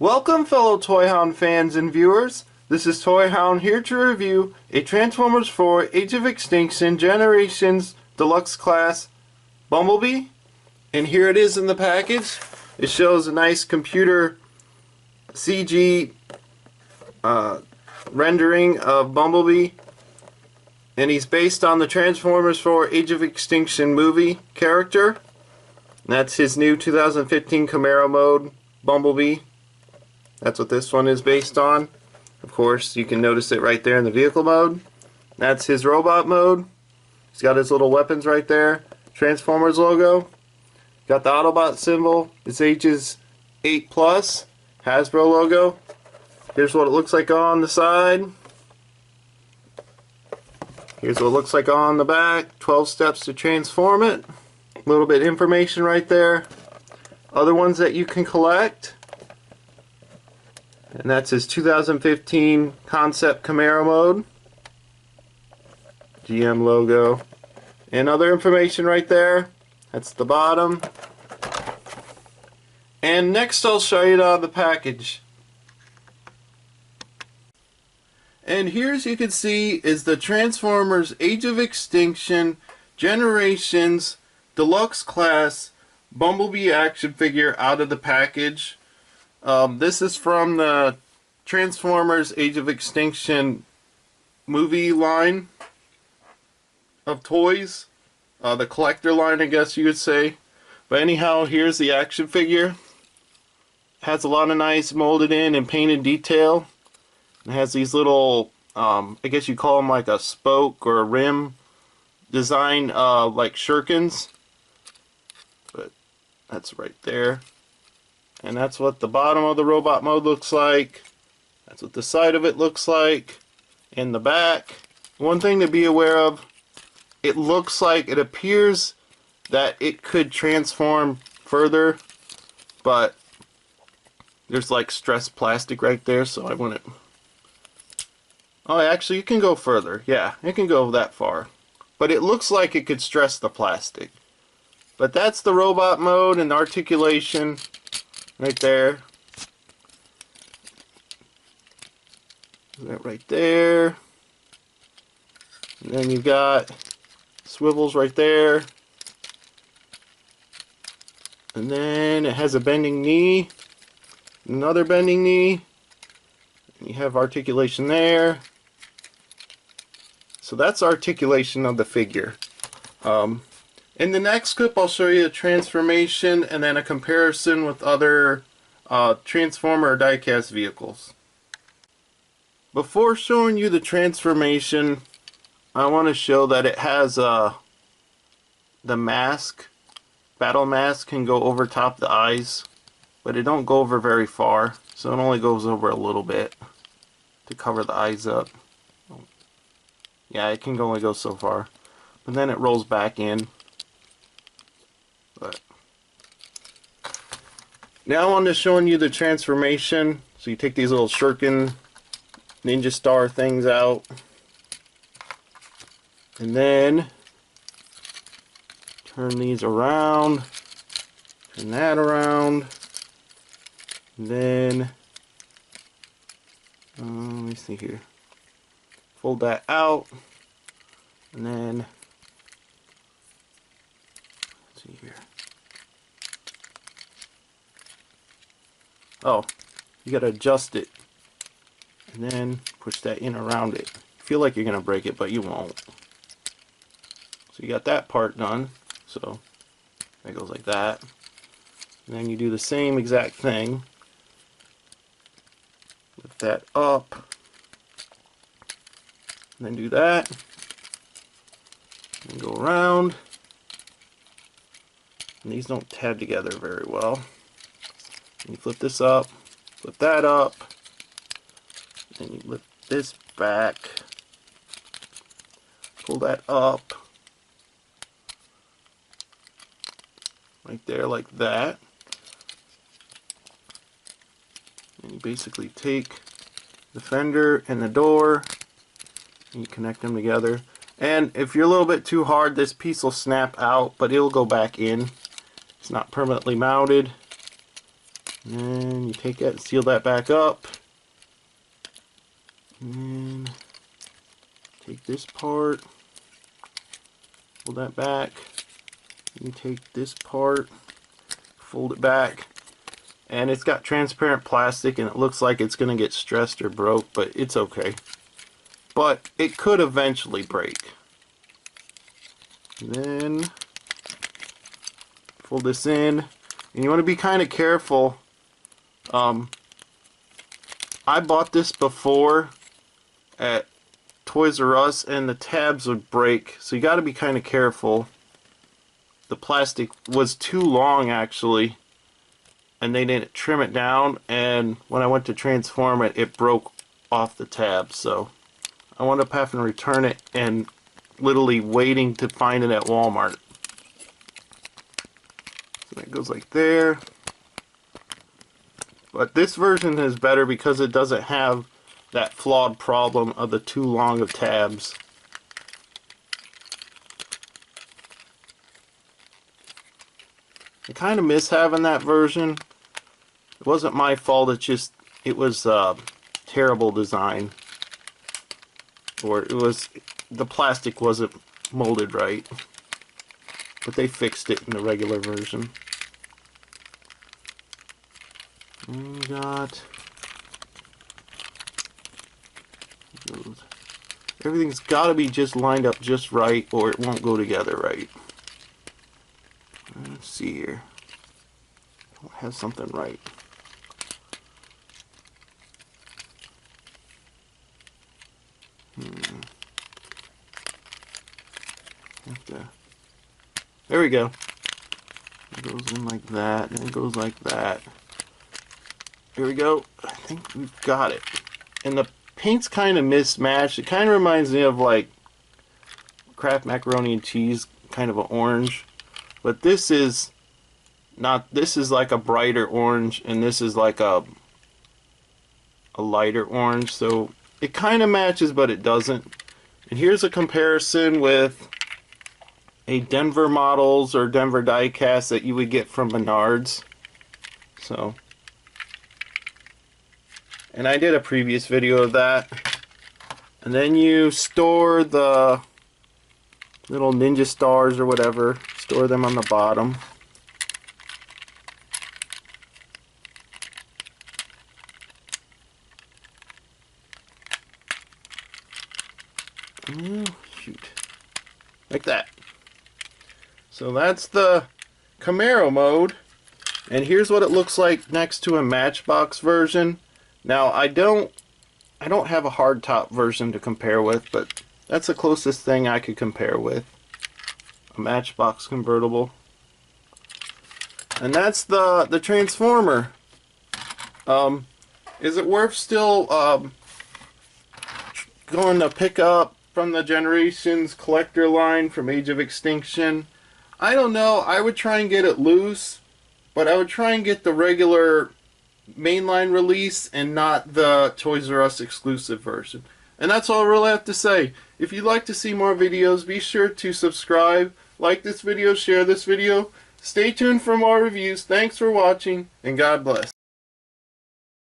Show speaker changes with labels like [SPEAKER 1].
[SPEAKER 1] Welcome fellow Toyhound fans and viewers. This is Toyhound here to review a Transformers 4 Age of Extinction Generations Deluxe Class Bumblebee. And here it is in the package. It shows a nice computer CG rendering of Bumblebee. And he's based on the Transformers 4 Age of Extinction movie character. And that's his new 2015 Camaro mode Bumblebee. That's what this one is based on. Of course, you can notice it right there in the vehicle mode. That's his robot mode. He's got his little weapons right there. Transformers logo. Got the Autobot symbol. His age is 8+. Hasbro logo. Here's what it looks like on the side. Here's what it looks like on the back. 12 steps to transform it. A little bit of information right there. Other ones that you can collect. And that's his 2015 Concept Camaro mode. GM logo. And other information right there. That's the bottom. And next I'll show you the package. And here, as you can see, is the Transformers Age of Extinction Generations Deluxe Class Bumblebee action figure out of the package. This is from the Transformers Age of Extinction movie line of toys. The collector line, I guess you would say. But anyhow, here's the action figure. Has a lot of nice molded in and painted detail. It has these little, I guess you call them like a spoke or a rim design, like shurikens. But that's right there. And that's what the bottom of the robot mode looks like. That's what the side of it looks like. In the back. One thing to be aware of, it looks like, it appears that it could transform further, but there's like stressed plastic right there, so I wouldn't. Oh, actually, it can go further. Yeah, it can go that far. But it looks like it could stress the plastic. But that's the robot mode and articulation right there. That right there. And then you've got swivels right there. And then it has a bending knee. Another bending knee. And you have articulation there. So that's articulation of the figure. In the next clip, I'll show you a transformation and then a comparison with other Transformer or diecast vehicles. Before showing you the transformation, I want to show that it has the mask. Battle mask can go over top the eyes, but it don't go over very far, so it only goes over a little bit to cover the eyes up. Yeah, it can only go so far, but then it rolls back in. But now on to showing you the transformation. So you take these little shuriken ninja star things out, and then turn these around, turn that around, and then let me see here, fold that out, and then let's see here. Oh, you gotta adjust it and then push that in around it. You feel like you're gonna break it, but you won't. So you got that part done. So that goes like that. And then you do the same exact thing. Lift that up. And then do that. And go around. And these don't tab together very well. And you flip this up, flip that up, then you lift this back, pull that up, right there like that. And you basically take the fender and the door, and you connect them together. And if you're a little bit too hard, this piece will snap out, but it'll go back in. It's not permanently mounted. And you take that and seal that back up. And take this part, pull that back. You take this part, fold it back. And it's got transparent plastic and it looks like it's going to get stressed or broke, but it's okay. But it could eventually break. And then fold this in. And you want to be kind of careful. I bought this before at Toys R Us and the tabs would break, so you got to be kind of careful. The plastic was too long actually, and they didn't trim it down, and when I went to transform it, it broke off the tab, so I wound up having to return it and literally waiting to find it at Walmart. So that goes like there. But this version is better because it doesn't have that flawed problem of the too long of tabs. I kind of miss having that version. It wasn't my fault, it was terrible design. Or the plastic wasn't molded right. But they fixed it in the regular version. And we got everything's got to be just lined up just right, or it won't go together right. Let's see here. I don't have something right. There we go. It goes in like that, and it goes like that. Here we go. I think we've got it. And the paint's kind of mismatched. It kind of reminds me of like Kraft macaroni and cheese, kind of an orange. But this is not. This is like a brighter orange, and this is like a lighter orange. So it kind of matches, but it doesn't. And here's a comparison with a Denver models or Denver diecast that you would get from Menards. So. And I did a previous video of that. And then you store the little ninja stars or whatever. Store them on the bottom. Oh, shoot. Like that. So that's the Camaro mode. And here's what it looks like next to a Matchbox version. Now I don't have a hardtop version to compare with, but that's the closest thing I could compare with. A Matchbox convertible. And that's the Transformer. Is it worth still going to pick up from the Generations collector line from Age of Extinction? I don't know. I would try and get it loose, but I would try and get the regular mainline release and not the Toys R Us exclusive version. And that's all I really have to say. If you'd like to see more videos, be sure to subscribe, like this video, share this video. Stay tuned for more reviews. Thanks for watching, and God bless.